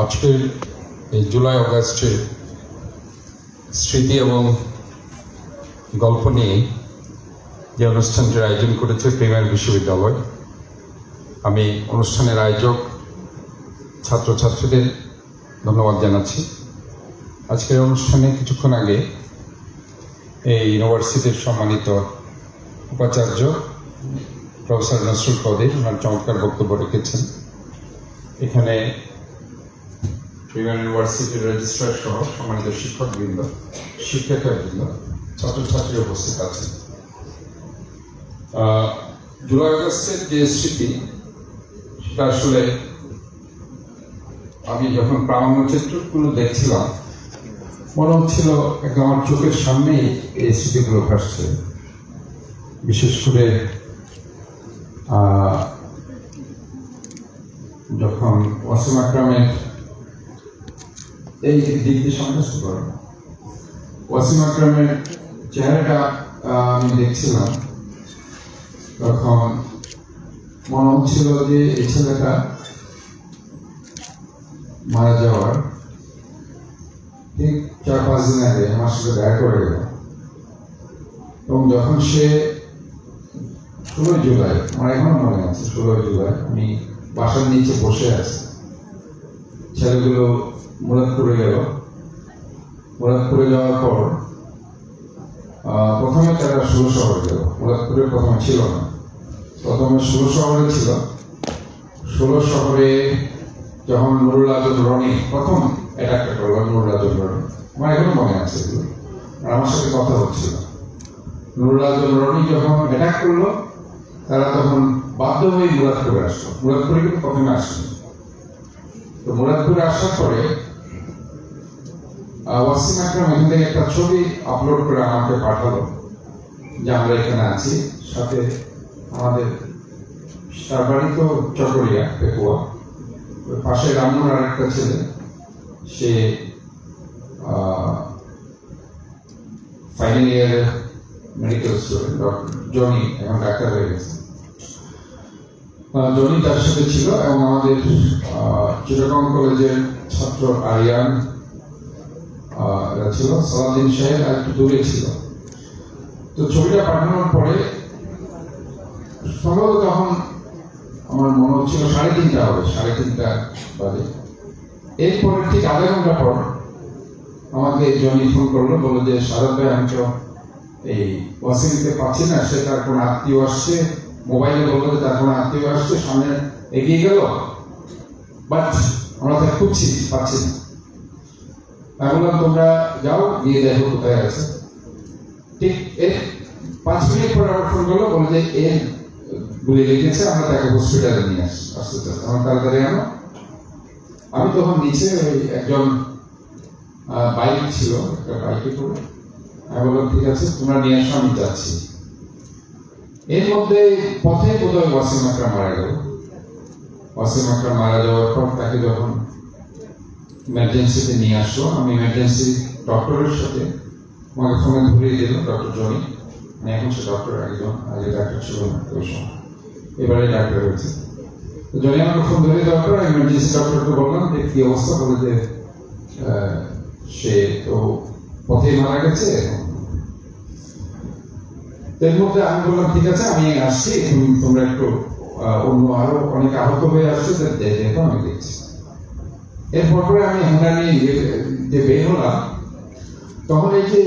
আজকের এই জুলাই অগাস্টের স্মৃতি এবং গল্প নিয়ে যে অনুষ্ঠানটির আয়োজন করেছে প্রিমিয়ার বিশ্ববিদ্যালয়, আমি অনুষ্ঠানের আয়োজক ছাত্রছাত্রীদের ধন্যবাদ জানাচ্ছি। আজকের অনুষ্ঠানে কিছুক্ষণ আগে এই ইউনিভার্সিটির সম্মানিত উপাচার্য প্রফেসর নসরুল কদির ওনার চমৎকার বক্তব্য রেখেছেন। এখানে প্রিমিয়ার ইউনিভার্সিটির রেজিস্ট্রার সহ সম্মানিত শিক্ষকবৃন্দ, শিক্ষার্থীবৃন্দ, ছাত্রছাত্রী উপস্থিত আছেন। জুলাই আগস্টের যে স্মৃতি, সেটা আসলে আমি যখন প্রামাণ্যচিত্রগুলো দেখছিলাম মনে হচ্ছিল একদম আমার চোখের সামনেই এই স্মৃতিগুলো ভাসছে। বিশেষ করে যখন ওয়াসিম আকরামের এই দিকটি সন্তুষ্ট করেন, ওয়াসিম আকরামের চেহারাটা আমি দেখছিলাম, তখন মনে হচ্ছিল যে এই ছেলেটা মারা যাওয়ার ঠিক 4-5 দিন আগে আমার সাথে দেখা করে গেল। এবং যখন সে 16 জুলাই, আমার এখনো মনে আছে, 16 জুলাই আমি বাসার নিচে বসে আছি, ছেলেগুলো মুরাদপুরে গেল। মুরাদপুরে যাওয়ার পর প্রথমে তারা 16 শহরে গেল। মুরাদপুরে প্রথমে ছিল না, প্রথমে 16 শহরে ছিল। 16 শহরে যখন নুরুল আজম রনি প্রথম অ্যাটাকটা করলো, নুরুল আজম রনি, আমার এখনো মনে আছে এগুলো, আর আমার সাথে কথা হচ্ছিল। নুরুল আজম রনি যখন অ্যাটাক করলো, তারা তখন বাধ্য হয়ে মুরাদপুরে আসলো। মুরাদপুরে কিন্তু প্রথমে আসলো। তো মুরাদপুরে আসার পরে ওয়াসিম আকরাম এখান থেকে একটা ছবি আপলোড করে আমাকে পাঠালো যে আমরা এখানে আছি। সাথে আমাদের তার বাড়ি তো চকরিয়া, পেকুয়া, পাশে রামুর আরেকটা ছেলে, সে ফাইনাল ইয়ারের মেডিকেল স্টুডেন্ট, জনি, এখন ডাক্তার হয়ে গেছে। জনি তার সাথে ছিল, এবং আমাদের চিটাগং কলেজের ছাত্র আরিয়ান ছিল, সালাউদ্দিন সাহেব আর একটু দূরে ছিল। তো ছবিটা পাঠানোর পরে সম্ভবত তখন আমার মনে হচ্ছিল 3:30 হবে, 3:30 বাজে। এরপরে ঠিক আধা ঘন্টা পর আমাকে জনি ফোন করলো, বললো যে সারদ ভাই, আমি তো এই ওয়াসিমকে পাচ্ছি না, সে তার কোনো আত্মীয় আসছে, মোবাইলে বললো যে তার কোনো আত্মীয় আসছে, সামনে এগিয়ে গেল, বাট আমরা তাকে খুঁজছি, পাচ্ছি না। আমি বললাম তোমরা যাও, গিয়ে দেখো কোথায় আছে। ঠিক এর 5 মিনিট পরে আমার ফোন করলো, বলে যে এর গুলি লেগেছে, আমরা তাকে হসপিটালে নিয়ে আসতে চাই, আমার তাড়াতাড়ি আনো। আমি তখন নিচে একজন বাইক ছিল, একটা বাইকে করে আমি বললাম ঠিক আছে, তোমরা নিয়ে আসো, আমি যাচ্ছি। এর মধ্যে পথে বোধহয় ওয়াসিম আকরাম মারা গেল। ওয়াসিম আকরাম মারা যাওয়ার পর তাকে যখন ইমার্জেন্সিতে নিয়ে আসলো, আমি ইমার্জেন্সি ডক্টরের সাথে আমাকে ফোনে ধরিয়ে দিল ডক্টর জনি, মানে এখন সে ডক্টর, একজন আগে ডাক্তার ছিল না ওই সময়, এবারে ডাক্তার হয়েছে। তো জনি আমাকে ফোন ধরিয়ে দেওয়ার পর ইমার্জেন্সি ডক্টরকে বললাম যে কি অবস্থা, বলে যে সে তো পথেই মারা গেছে। এর মধ্যে আমি বললাম ঠিক আছে, আমি আসছি, তোমরা একটু অন্য আরো অনেক আহত হয়ে আসছে, দেখো আমি দেখছি। এরপর পরে আমি হাঙ্গা নিয়ে যে বের হলাম, তখন এই যে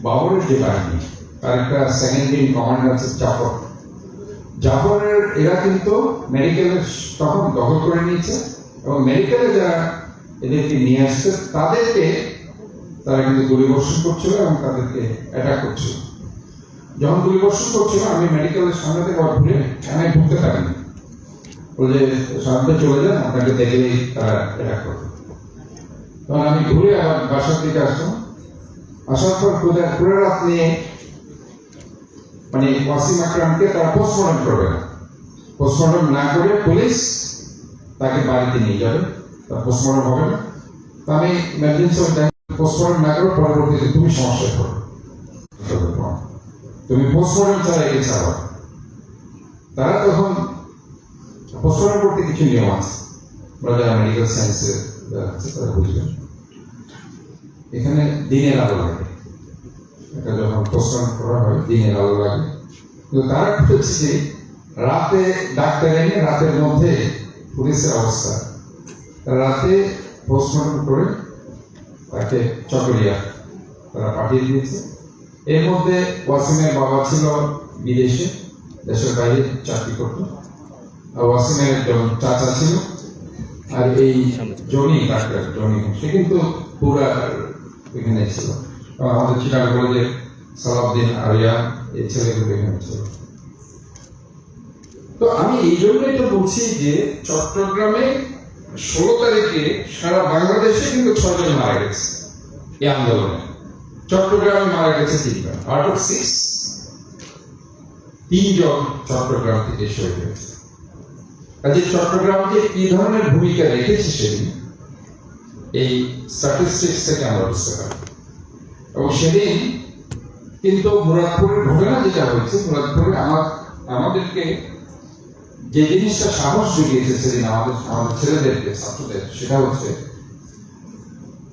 বাবরের যে বাহিনী, তার একটা সেকেন্ড ইন কমান্ড আছে জাফরের, এরা কিন্তু মেডিকেলের তখন দখল করে নিয়েছে, এবং মেডিকেলে যারা এদেরকে নিয়ে আসছে তাদেরকে তারা কিন্তু গুলিবর্ষণ করছিল এবং তাদেরকে অ্যাটাক করছিল। যখন গুলিবর্ষণ করছিল, আমি মেডিকেলের সামনে থেকে ঘুরে আমি ঢুকতে পারিনি, বলে সামনে চলে যান, আপনাকে দেখলেই তারা অ্যাটাক করবে। তখন আমি ঘুরে আবার বাসার দিকে আসলাম। আসার পর পুরো রাত নিয়ে মানে ওয়াসিম আকরামকে তারা পোস্টমর্টম করবে না, পোস্টমর্টম না করে পুলিশ তাকে বাড়িতে নিয়ে যাবে, তার পোস্টমর্টম হবে না। তো আমি ইমার্জেন্সি পোস্টমর্টম না করে পরবর্তীতে তুমি সমস্যায় পড়ো, তুমি পোস্টমর্টম ছাড়া একে ছাড়ো। তারা তখন পোস্টমর্টম করতে কিছু নিয়ম আছে, যারা মেডিকেল সায়েন্সে আছে তারা বুঝবেন। এখানে দিনের আলো লাগে, এটা যখন প্রস্তাব করা হয় দিনের আলো লাগে, কিন্তু তারা হচ্ছে রাতে ডাক্তার এনে রাতের মধ্যে পুলিশের অবস্থা, রাতে পোস্টমর্টম করে তাকে চকরিয়া তারা পাঠিয়ে দিয়েছে। এর মধ্যে ওয়াসিমের বাবা ছিল বিদেশে, দেশের বাইরে চাকরি করত, আর ওয়াসিমের একজন চাচা ছিল, আর এই জনি ডাক্তার জনি সে কিন্তু পুরা এখানে ছিল। আমাদের চিটাগাং কলেজে সালাউদ্দিন আরিয়া এই ছেলেগুলো এখানে ছিল। তো আমি এই জন্যই তো বলছি যে চট্টগ্রামে 16 তারিখে সারা বাংলাদেশে কিন্তু 6 জন মারা গেছে এই আন্দোলনে। চট্টগ্রামে মারা গেছে 3 জন, আউট অফ 6 3 জন চট্টগ্রাম থেকে শহীদ হয়েছে। কাজে চট্টগ্রামকে কি ধরনের ভূমিকা রেখেছে সেদিন এই স্ট্যাটিস্টিক্স থেকে আমরা বুঝতে পারি। এবং সেদিন কিন্তু মুরাদপুরের ঘটনা যেটা হয়েছে, মুরাদপুরে আমাদেরকে যে জিনিসটা সাহস জুগিয়েছে সেদিন আমাদের ছেলেদেরকে, ছাত্রদের, সেটা হচ্ছে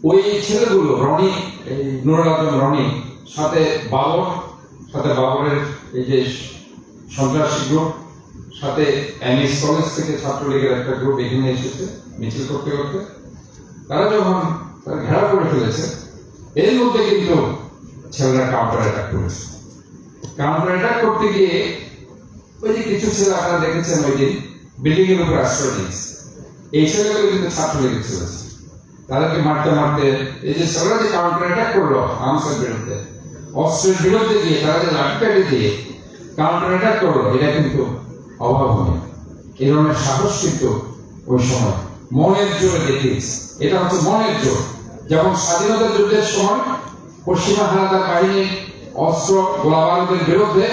ওই ছেলেগুলো রনি, এই নুরুল আজম রনি সাথে বাবরের এই যে সন্ত্রাসী গ্রুপ, সাথে এমএস কলেজ থেকে ছাত্রলীগের একটা গ্রুপ এখানে এসেছে মিছিল করতে করতে। তারা যখন ঘেরাও করে ফেলেছে, এর মধ্যে কিন্তু ছেলেরা কাউন্টার অ্যাটাক করেছে। কাউন্টার অ্যাটাক করতে গিয়ে ওই যে কিছু ছেলে আপনারা দেখেছেন ওই দিন বিল্ডিং এর উপর আশ্রয় নিয়েছে, এই ছেলেগুলো কিন্তু ছাত্রলীগের ছেলে, তাদেরকে মারতে মারতে এই যে ছেলেরা যে কাউন্টার অ্যাটাক করলো আনসার বিরুদ্ধে, অস্ত্রের বিরুদ্ধে গিয়ে তারা যে লাঠিকাঠি দিয়ে কাউন্টার অ্যাটাক করলো, এটা কিন্তু অভাবনীয়। এই ধরনের সাহস কিন্তু ওই সময় মনের জোরে দেখিয়েছে। এটা হচ্ছে মনের জোর। যেমন স্বাধীনতা যুদ্ধের সময় পশ্চিমা হানাদার বাহিনীর অস্ত্র গোলাবারুদের বিরুদ্ধে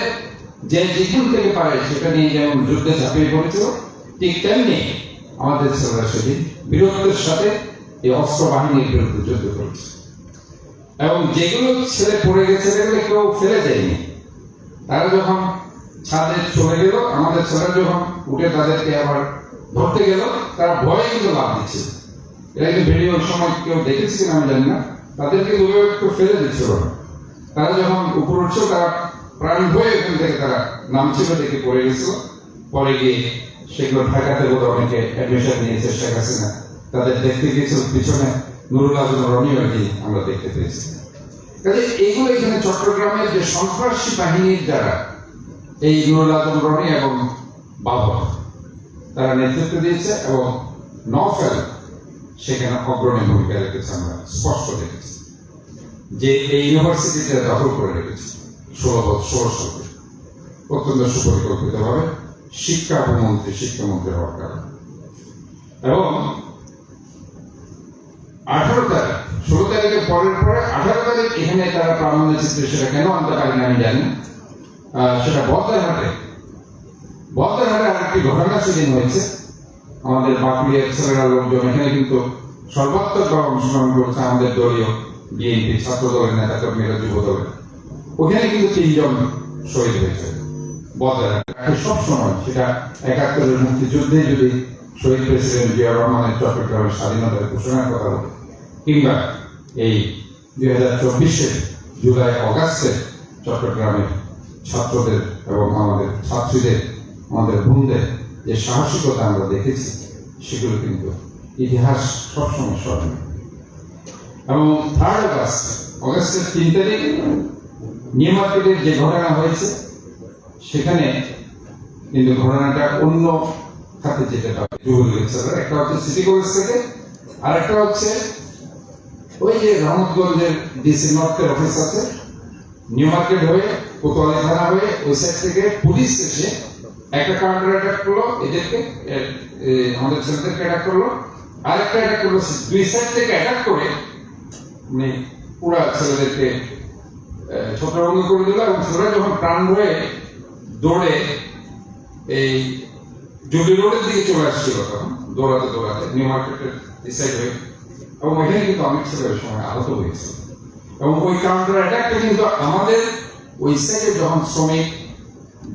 যে যেখান থেকে পারে সেটা নিয়ে যেমন যুদ্ধে ঝাঁপিয়ে পড়েছিল, ঠিক তেমনি আমাদের ছেলেরা সেদিন বীরত্বের সাথে এই অস্ত্র বাহিনীর বিরুদ্ধে যুদ্ধ করেছে। এবং যেগুলো ছেলে পড়ে গেছে সেগুলো কেউ ফেলে দেয়নি। তারা যখন ছাদে চলে গেল, আমাদের ছেলেরা যখন উঠে তাদেরকে আবার ধরতে গেল, তারা ভয়ে কিন্তু লাভ দিচ্ছিল। এটা কিন্তু ভিডিওর সময় কেউ দেখেছি আমি জানি না, তাদেরকে দূরে একটু ফেলে দিচ্ছিল। তারা যখন উপর উঠছিল, তারা প্রাণ ভয়ে এখান থেকে তারা নামছিল, দেখে পড়ে গেছিল। পরে গিয়ে সেগুলো ঢাকাতে বোধ অনেকে অ্যাডমিশন নিয়েছে শেখ হাসিনা, তাদের দেখতে গিয়েছিল পিছনে নুরুল আজম রনি আমরা দেখতে পেয়েছি। কাজে এইগুলো এখানে চট্টগ্রামের যে সন্ত্রাসী বাহিনীর যারা এই নুরুল আজম রনি এবং বাবর তারা নেতৃত্ব দিয়েছে, এবং নওফেল সেখানে অগ্রণী ভূমিকা রেখেছে। আমরা স্পষ্ট দেখেছি যে এই ইউনিভার্সিটিতে দখল করে রেখেছে 16 সালে অত্যন্ত সুপরিকল্পিত ভাবে শিক্ষামন্ত্রী হওয়ার কারণে। এবং 18 তারিখ 16 তারিখের পরে 18 তারিখ এখানে তারা প্রামাণ্য চিত্র, সেটা কেন আনতে পারেন আমি জানি। সেটা বদ্দারহাটে আরেকটি ঘটনা সেদিন হয়েছে। আমাদের বাঁকুড়িয়ার ছেলেরা লোকজন এখানে কিন্তু সর্বাত্মক অংশগ্রহণ করেছে, আমাদের দলীয় বিএনপি ছাত্র দলের নেতা কর্মীরা, যুব দলের। ওখানে কিন্তু 3 জন শহীদ হয়েছে বদ্দারহাটে। সবসময় সেটা 71-এর মুক্তিযুদ্ধে যদি শহীদ প্রেসিডেন্ট জিয়া রহমানের চট্টগ্রামের স্বাধীনতার ঘোষণার কথা বলে, কিংবা এই 2024-এর জুলাই অগাস্টে চট্টগ্রামের ছাত্রদের এবং আমাদের ছাত্রীদের, আমাদের বোনদের যে সাহসিকতা আমরা দেখেছি, সেগুলো কিন্তু ইতিহাস সবসময় স্মরণীয়। এবং 3 অগাস্টের 3 তারিখ নিউ মার্কেটের যে ঘটনা হয়েছে, সেখানে কিন্তু ঘটনাটা অন্য খাতে যেটা একটা হচ্ছে সিটি কলেজ থেকে, আর একটা হচ্ছে ওই যে রহমতগঞ্জের ডিসি নর্থের অফিস আছে, নিউ মার্কেট হয়ে কোতোয়ালি থানা হয়ে ওই সাইড থেকে পুলিশ এসে একটা কাউন্টার অ্যাটাক করলো, এদেরকে আমাদের ছেলেদেরকে অ্যাটাক করলো, আরেকটা অ্যাটাক করলো। 2 সাইড থেকে অ্যাটাক করে পুরা ছেলেদেরকে ছত্রভঙ্গ করে দিল। এবং ছেলেরা যখন প্রাণ হয়ে দৌড়ে এই জুবলি রোডের দিকে চলে আসছিল, তখন দৌড়াতে নিউ মার্কেটের ডিসাইড হয়ে, এবং ওইখানে কিন্তু অনেক ছেলের সময় আহত হয়েছিল। এবং ওই কাউন্টার অ্যাটাকটা কিন্তু আমাদের ওই সাইডে যখন শ্রমিক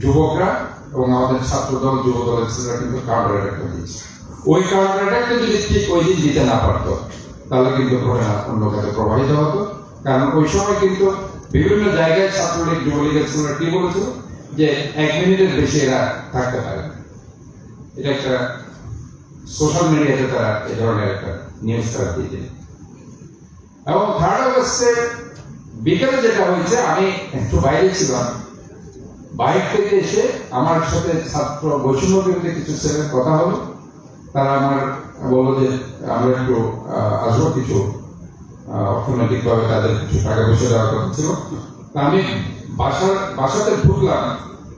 যুবকরা এবং আমাদের ছাত্র দল, যুব দলের ছেলেরা কিন্তু কাউন্টার অ্যাটাকটা দিয়েছে। ওই কারণটাকে যদি ঠিক ওই দিন দিতে না পারতো তাহলে কিন্তু ঘটনা অন্য কাজে প্রবাহিত হতো। কারণ ওই সময় কিন্তু বিভিন্ন জায়গায় ছাত্রলীগ যুবলীগের ছেলেরা কি বলেছিল যে 1 মিনিটের বেশি এরা থাকতে পারে না। এটা একটা সোশ্যাল মিডিয়াতে তারা এই ধরনের একটা নিউজ তারা দিতে। এবং 3rd আগস্টে বিকেলে যেটা হয়েছে, আমি একটু বাইরে ছিলাম, বাইরে থেকে এসে আমার সাথে ছাত্র বৈষম্য বিরোধী কিছু ছেলের কথা হলো। তারা আমার বললো যে আমরা একটু আসবো, কিছু অর্থনৈতিকভাবে তাদের কিছু টাকা পয়সা দেওয়ার কথা ছিল। তা আমি বাসাতে ঢুকলাম,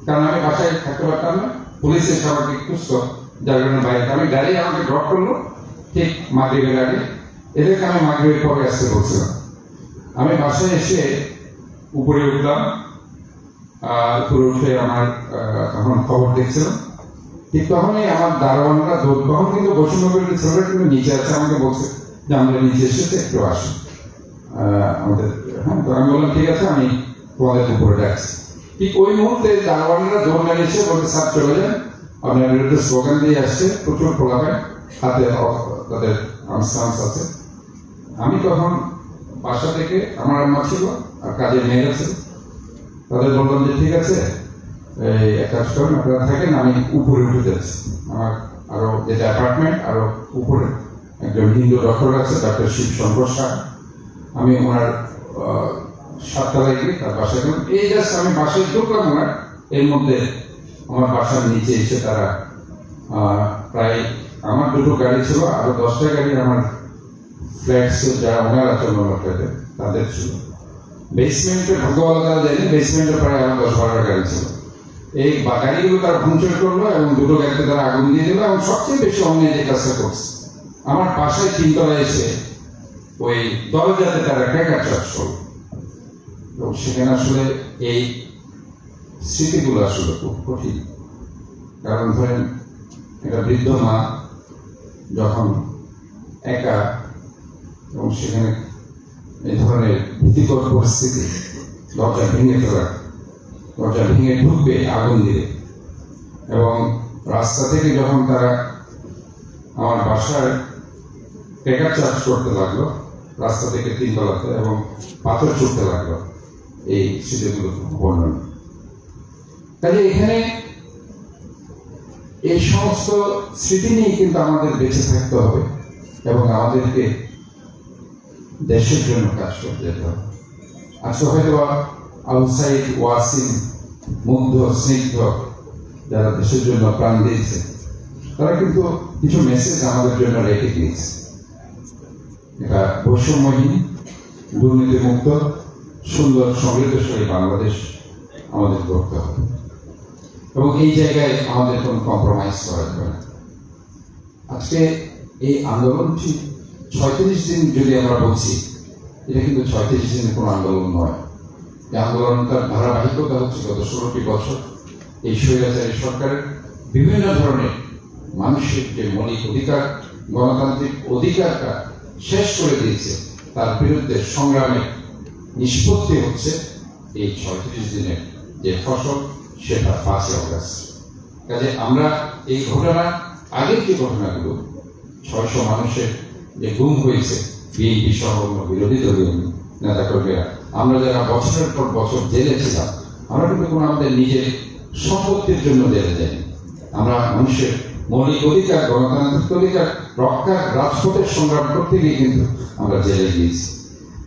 কারণ আমি বাসায় থাকতে পারতাম না, পুলিশ এসে আমাকে খুঁজত, যার কারণে বাইরে আমি গাড়ি আমাকে ড্রপ করলো ঠিক মাগরিবের আগে। এদেরকে আমি মাগরিবের পরে আসতে বলছিলাম। আমি বাসায় এসে উপরে উঠলাম, উপরে উঠে আমার তখন খবর দেখছিলাম। ঠিক তখনই আমার দারোয়ানরা তখন কিন্তু বৈষম্য বিরোধী ছেলেরা কিন্তু নিচে আছে, আমাকে বলছে যে আমরা নিচে এসেছে, একটু আসুন আমাদের। হ্যাঁ, তো আমি বললাম ঠিক আছে, আমি তোমাদের উপরে ডাকছি। ঠিক ওই মুহূর্তে দারোয়ানরা দৌড় মেরে এসে বলতে স্যার চলে যান, আপনার বিরুদ্ধে স্লোগান দিয়ে আসছে, প্রচুর খোলাবে, হাতে তাদের আর্মস আছে। আমি তখন বাসা থেকে, আমার আম্মা ছিল আর কাজের মেয়েরা ছিল, তাদের বললাম যে ঠিক আছে, এই এক কাজ করেন, আপনারা থাকেন, আমি উপরে উঠে যাচ্ছি। আমার আরো যেটা অ্যাপার্টমেন্ট, আরো উপরে একজন হিন্দু ডক্টর আছে, ডক্টর শিব শঙ্কর শাহ, আমি ওনার 7 তলায় গিয়ে তার বাসায় গেলাম। এই জাস্ট আমি বাসায় ঢুকলাম ওনার, এর মধ্যে আমার বাসার নিচে এসে তারা প্রায়, আমার 2টো গাড়ি ছিল, আরো 10টা গাড়ি আমার ফ্ল্যাট ছিল, যারা ওনারা চন্দ্র ফ্ল্যাটে তাদের ছিল। বেসমেন্টে ঢুকওয়ালা তারা যায়নি, বেসমেন্টে প্রায় আমার 10-12টা গাড়ি ছিল। এই গাড়িগুলো তারা ভাঙচুর করলো এবং 2টো গাড়িতে তারা আগুন দিয়ে দিল। এবং সবচেয়ে বেশি অন্যায় যে কাজটা করছে, আমার বাসায় 3 তলায় এসে ওই দরজাতে তারা ট্যাকার চার্জ করলো। এবং সেখানে আসলে এই স্মৃতিগুলো আসলে খুব কঠিন। কারণ ধরেন একটা বৃদ্ধ মা যখন একা, এবং সেখানে এই ধরনের ভীতিকর পরিস্থিতি, দরজা ভেঙে ফেলা, দরজা ভেঙে ঢুকবে আগুন দিয়ে, এবং রাস্তা থেকে যখন তারা আমার বাসায় ট্যাকার চার্জ করতে লাগলো, রাস্তা থেকে 3 তলাতে, এবং পাথর ছুটতে লাগলো, এই স্মৃতিগুলো বর্ণন। কাজে এখানে এই সমস্ত স্মৃতি নিয়ে কিন্তু আমাদের বেঁচে থাকতে হবে এবং আমাদেরকে দেশের জন্য কাজ করতে যেতে হবে। আজকে হয়তো আবু সাইদ, ওয়াসিম, মুগ্ধ, স্নিগ্ধ যারা দেশের জন্য প্রাণ দিয়েছে, তারা কিন্তু কিছু মেসেজ আমাদের জন্য রেখে দিয়েছে। এটা বৈষম্যহীন, দুর্নীতিমুক্ত, সুন্দর, সমৃদ্ধশালী বাংলাদেশ আমাদের করতে হবে, এবং এই জায়গায় আমাদের কোনো কম্প্রোমাইজ করা যাবে না। আজকে এই আন্দোলনটি 36 দিন যদি আমরা বলছি, এটা কিন্তু 36 দিনের কোনো আন্দোলন নয়। এই আন্দোলনটার ধারাবাহিকতা হচ্ছে গত 16টি বছর এই স্বৈরাচারী সরকারের বিভিন্ন ধরনের মানুষের যে মৌলিক অধিকার, গণতান্ত্রিক অধিকারটা শেষ করে দিয়েছে, তার বিরুদ্ধে সংগ্রামের নিষ্পত্তি হচ্ছে এই 36 দিনের যে ফসল, সেটা 5 আগস্ট। কাজে আমরা এই ঘটনা, আগের যে ঘটনাগুলো 600 মানুষের যে গুম হয়েছে, বিএনপি সহ অন্য বিরোধী দলীয় নেতাকর্মীরা, আমরা যারা বছরের পর বছর জেলে ছিলাম, আমরা কিন্তু কোনো আমাদের নিজের সম্পত্তির জন্য জেলে যাইনি। আমরা মানুষের মৌলিক অধিকার, গণতান্ত্রিক অধিকার রক্ষার রাজপথের সংগ্রাম করতে গিয়ে কিন্তু আমরা জেলে গিয়েছি।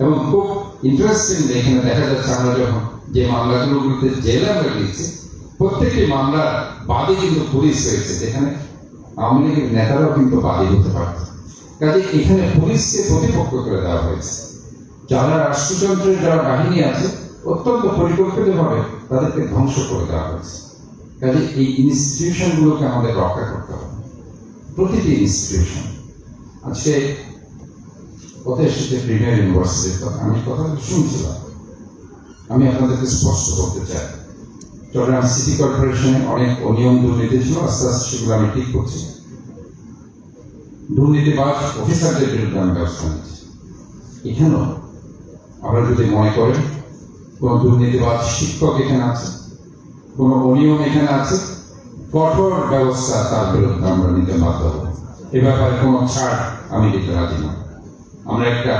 এবং খুব ইন্টারেস্টিং, এখানে দেখা যাচ্ছে আমরা যখন যে মামলাগুলোতে জেলে আমরা গিয়েছি, প্রত্যেকটি মামলার বাদী কিন্তু পুলিশ হয়েছে, যেখানে আওয়ামী লীগের নেতারাও কিন্তু বাদী হতে পারত। কাজে এখানে পুলিশকে প্রতিপক্ষ করে দেওয়া হয়েছে। যারা রাষ্ট্রযন্ত্রের যারা বাহিনী আছে, অত্যন্ত পরিকল্পিতভাবে তাদেরকে ধ্বংস করে দেওয়া হয়েছে। কাজে এই ইনস্টিটিউশনগুলোকে আমাদের রক্ষা করতে হবে, প্রতিটি ইনস্টিটিউশন। আজকে কথা এসেছে প্রিমিয়ার ইউনিভার্সিটির কথা, আমি কথা শুনছিলাম। আমি আপনাদেরকে স্পষ্ট করতে চাই, চট্টগ্রাম সিটি কর্পোরেশনে অনেক অনিয়ম দুর্নীতি ছিল, আস্তে আস্তে সেগুলো আমি ঠিক করছি। দুর্নীতিবাজ অফিসারদের বিরুদ্ধে আমি ব্যবস্থা নিচ্ছি। এখানেও আমরা যদি মনে করেন কোন দুর্নীতিবাজ শিক্ষক এখানে আছে, কোন অনিয়ম এখানে আছে, কঠোর ব্যবস্থা তার বিরুদ্ধে আমরা নিতে বাধ্য হব। এ ব্যাপারে কোনো ছাড় আমি দিতে রাজি না। আমরা একটা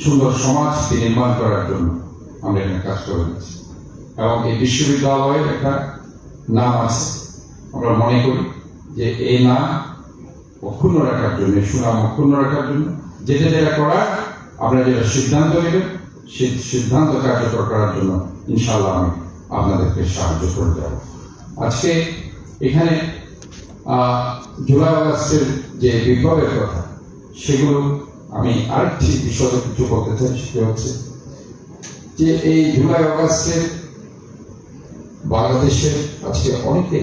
সুন্দর সমাজ নির্মাণ করার জন্য আমরা এখানে কাজ করে দিচ্ছি এবং এই বিশ্ববিদ্যালয়ের একটা নাম আছে। আমরা মনে করি যে এই নাম অক্ষুণ্ণ রাখার জন্য, সুনাম অক্ষুণ্ণ রাখার জন্য যেটা যেটা করার আপনারা যেটা সিদ্ধান্ত নেবেন সেই সিদ্ধান্ত কার্যকর করার জন্য ইনশাআল্লাহ আমি আপনাদেরকে সাহায্য করে দেব। আজকে এখানে জুলাই আগস্টের যে বিপ্লবের কথা, সেগুলো আমি আরেকটি বিষয়ে কিছু বলতে চাই। সেটা হচ্ছে যে এই জুলাই আগস্টে বাংলাদেশের আজকে অনেকে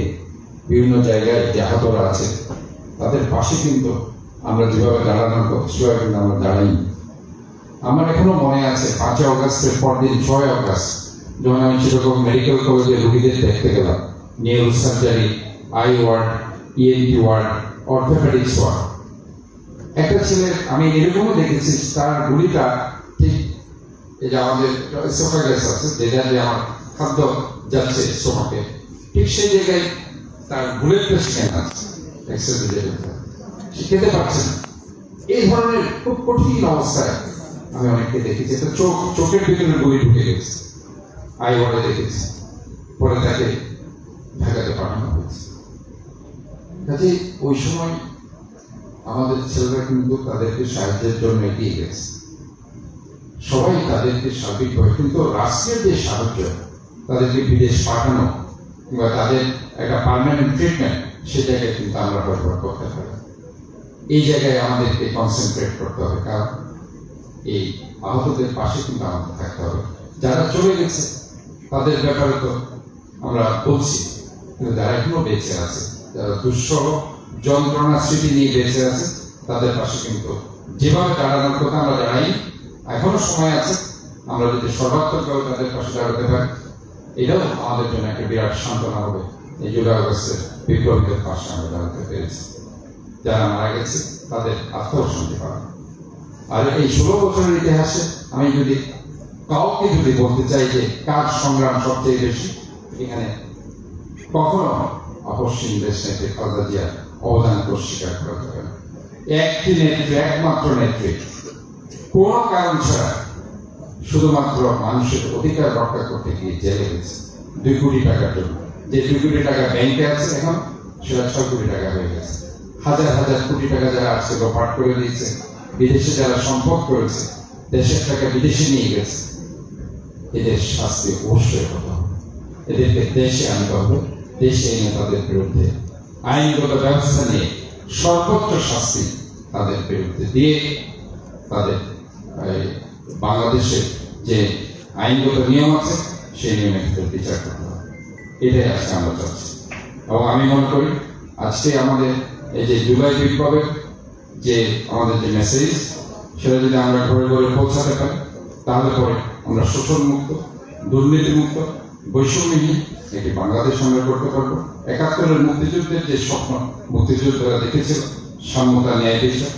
বিভিন্ন জায়গায় যে আহতরা আছে তাদের পাশে কিন্তু আমরা যেভাবে দাঁড়ানোর কথা সেভাবে কিন্তু আমরা দাঁড়াইনি। আমার এখনো মনে আছে 5 আগস্টের পরদিন 6 আগস্ট যখন আমি সেরকম মেডিকেল কলেজে রোগীদের দেখতে গেলাম, neuro surgery, eye ward, ENT ward, orthopaedics ward, একটা ছেলে আমি এরকমও দেখেছি তার গুলিটা ঠিক এই যে আমাদের এসোফাগাস আছে যেটা যে আমার খাদ্য যাচ্ছে স্টোমাকে, ঠিক সেই জায়গায় তার বুলেট প্রেসিডেন্ট আছে, সে খেতে পারছে না। এই ধরনের খুব কঠিন অবস্থায় আমি অনেককে দেখেছি। একটা চোখের ভিতরে গুলি ঢুকে গেছে, আই ওয়ার্ডে দেখেছি, পরে তাকে ঢাকাতে পাঠানো হয়েছে। কাজে ওই সময় আমাদের ছেলেরা কিন্তু তাদেরকে সাহায্যের জন্য এগিয়ে গেছে, সবাই তাদেরকে সার্বিকভাবে, কিন্তু রাষ্ট্রের যে সাহায্য, তাদেরকে বিদেশ পাঠানো কিংবা তাদের একটা পার্মানেন্ট ট্রিটমেন্ট, সে জায়গায় কিন্তু আমরা ব্যবহার করতে পারি। এই জায়গায় আমাদেরকে কনসেন্ট্রেট করতে হবে, কারণ এই আহতদের পাশে কিন্তু আমাদের থাকতে হবে। যারা চলে গেছে তাদের ব্যাপারে তো আমরা বলছি, কিন্তু যারা এখনো বেঁচে আছে, যারা দুঃসহ যন্ত্রণা স্মৃতি নিয়ে বেঁচে আছে, তাদের পাশে কিন্তু যেভাবে দাঁড়ানোর কথা আমরা জানাই, এখনো সময় আছে। আমরা যদি সর্বাত্মকভাবে তাদের পাশে দাঁড়াতে পারি, এটাও আমাদের জন্য একটা বিরাট সান্ত্বনা হবে। এই জুলাই আগস্টের বিপ্লবীদের পাশে আমরা দাঁড়াতে পেরেছি। যারা মারা গেছে তাদের আত্মাও শান্তি পাবে। আর এই 16 বছরের ইতিহাসে আমি যদি কাউকে বলতে চাই যে কার সংগ্রাম সবচেয়ে বেশি, এখানে কখনো আপসহীন দেশ নেত্রী খালেদা জিয়ার অবদানকে অস্বীকার করা যাবে না। একটি নেত্রী, একমাত্র নেত্রী, কোন কারণ ছাড়া শুধুমাত্র মানুষের অধিকার রক্ষা করতে গিয়ে জেলে গেছে 2 কোটি টাকার জন্য। যে 2 কোটি টাকা ব্যাংকে আছে এখন, সেটা 6 কোটি টাকা হয়ে গেছে। হাজার হাজার কোটি টাকা যারা আছে লোপাট করে দিয়েছে, বিদেশে যারা সম্পদ করেছে, দেশের টাকা বিদেশে নিয়ে গেছে, এদের শাস্তি অবশ্যই হতে হবে। এদেরকে দেশে আনতে হবে। দেশে এনে তাদের বিরুদ্ধে আইনগত ব্যবস্থা নিয়ে সর্বোচ্চ শাস্তি তাদের বিরুদ্ধে দিয়ে তাদের বাংলাদেশের যে আইনগত নিয়ম আছে সেই নিয়মের ভিতরে বিচার করতে হবে। এটাই আজকে আমরা চাচ্ছি। এবং আমি মনে করি আজকে আমাদের এই যে জুলাই বিপ্লবের যে আমাদের যে মেসেজ, সেটা যদি আমরা ঘরে ঘরে পৌঁছাতে পারি, তাহলে পরে আমরা শোষণ মুক্ত, দুর্নীতি মুক্ত, বৈষম্যহীন একটি বাংলাদেশ আমরা করতে পারবো। 71-এর মুক্তিযুদ্ধের যে স্বপ্ন মুক্তিযোদ্ধারা দেখেছিল, সাম্যতা, ন্যায় বিচার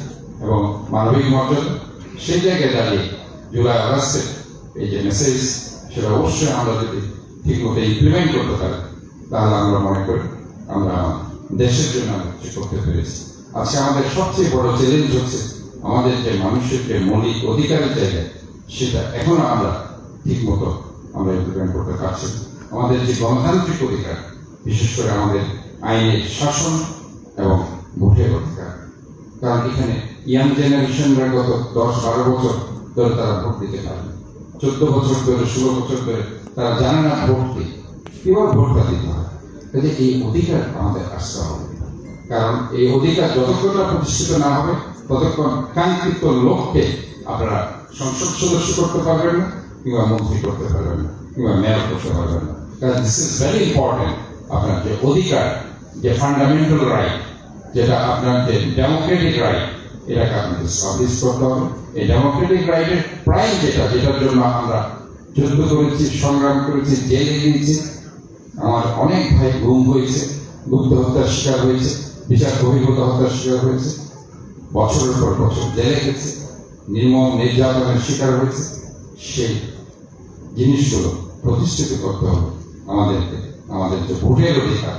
এবং মানবিক মর্যাদা, সেই জায়গায় দাঁড়িয়ে জুলাই আগস্টের এই যে মেসেজ, সেটা অবশ্যই আমরা যদি ঠিকমতো ইমপ্লিমেন্ট করতে পারি, তাহলে আমরা মনে করি আমরা দেশের জন্য কিছু করতে পেরেছি। আজকে আমাদের সবচেয়ে বড় চ্যালেঞ্জ হচ্ছে আমাদের যে মানুষের যে মৌলিক অধিকারের জায়গায়, সেটা এখনো আমরা ঠিকমতো আমরা ইমপ্লিমেন্ট করতে পারছি। আমাদের যে গণতান্ত্রিক অধিকার, বিশেষ করে আমাদের আইনের শাসন এবং ভোটের অধিকার, কারণ এখানে ইয়াং জেনারেশনরা গত 10-12 বছর ধরে তারা ভোট দিতে পারেনি, 14 বছর ধরে, 16 বছর ধরে তারা জানে না ভোট কি, কিভাবে ভোটটা দিতে হয়। কাজে এই অধিকার আমাদের আসতে হবে, কারণ এই অধিকার যতক্ষণ প্রতিষ্ঠিত না হবে, ততক্ষণ কাঙ্ক্ষিত লোককে আপনারা সংসদ সদস্য করতে পারবেন না, কিংবা মন্ত্রী করতে পারবেন না, কিংবা মেয়র করতে পারবেন না। কারণ দিস ইজ ভেরি ইম্পর্টেন্ট। আপনার যে অধিকার, যে ফান্ডামেন্টাল রাইট, যেটা আপনার যে ডেমোক্রেটিক রাইট, এটাকে আপনাকে স্টাবলিশ করতে হবে। এই ডেমোক্রেটিক রাইটের প্রাইম যেটার জন্য আমরা যুদ্ধ করেছি, সংগ্রাম করেছি, জেলে গিয়েছি, আমার অনেক ভাই গুম হয়েছে, গুপ্ত হত্যার শিকার হয়েছে, বিচার বহির্ভূত হত্যার শিকার হয়েছে, বছরের পর বছর জেলে গেছে, নির্মম নির্যাতনের শিকার হয়েছে। সেই জিনিসগুলো প্রতিষ্ঠিত করতে হবে আমাদেরকে। আমাদের যে ভোটের অধিকার,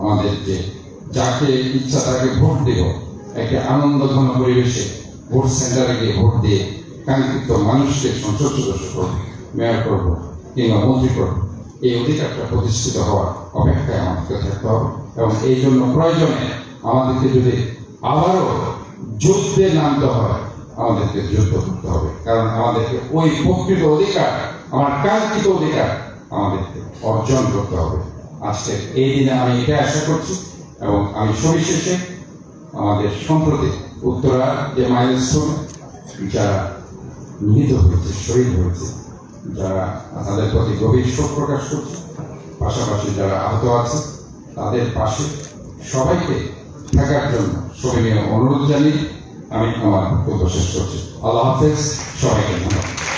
আমাদের যে যাকে ইচ্ছা তাকে ভোট দেব, একটা আনন্দঘন পরিবেশে ভোট সেন্টারে গিয়ে ভোট দিয়ে কাঙ্ক্ষিত মানুষকে সংসদ সদস্য করব, মেয়র করব কিংবা মন্ত্রী করব, এই অধিকারটা প্রতিষ্ঠিত হওয়ার অপেক্ষায় আমাদেরকে থাকতে হবে। এবং এই জন্য প্রয়োজনে আমাদেরকে যদি আবারও যুদ্ধে নামতে হয়, আমাদেরকে যুদ্ধ করতে হবে, কারণ আমাদেরকে ওই প্রকৃত অধিকার, আমার কাঙ্ক্ষিত অধিকার আমাদেরকে অর্জন করতে হবে। আজকে এই দিনে আমি এটা আশা করছি এবং আমি সবিশেষে আমাদের সম্প্রতি উত্তরা যে মাইলস্টোন যারা নিহত হয়েছে, শহীদ হয়েছে, যারা তাদের প্রতি গভীর শোক প্রকাশ করছে, পাশাপাশি যারা আহত আছে তাদের পাশে সবাইকে থাকার জন্য সবিনয় অনুরোধ জানিয়ে আমি আমার বক্তব্য শেষ করছি। আল্লাহ হাফেজ, সবাইকে ধন্যবাদ।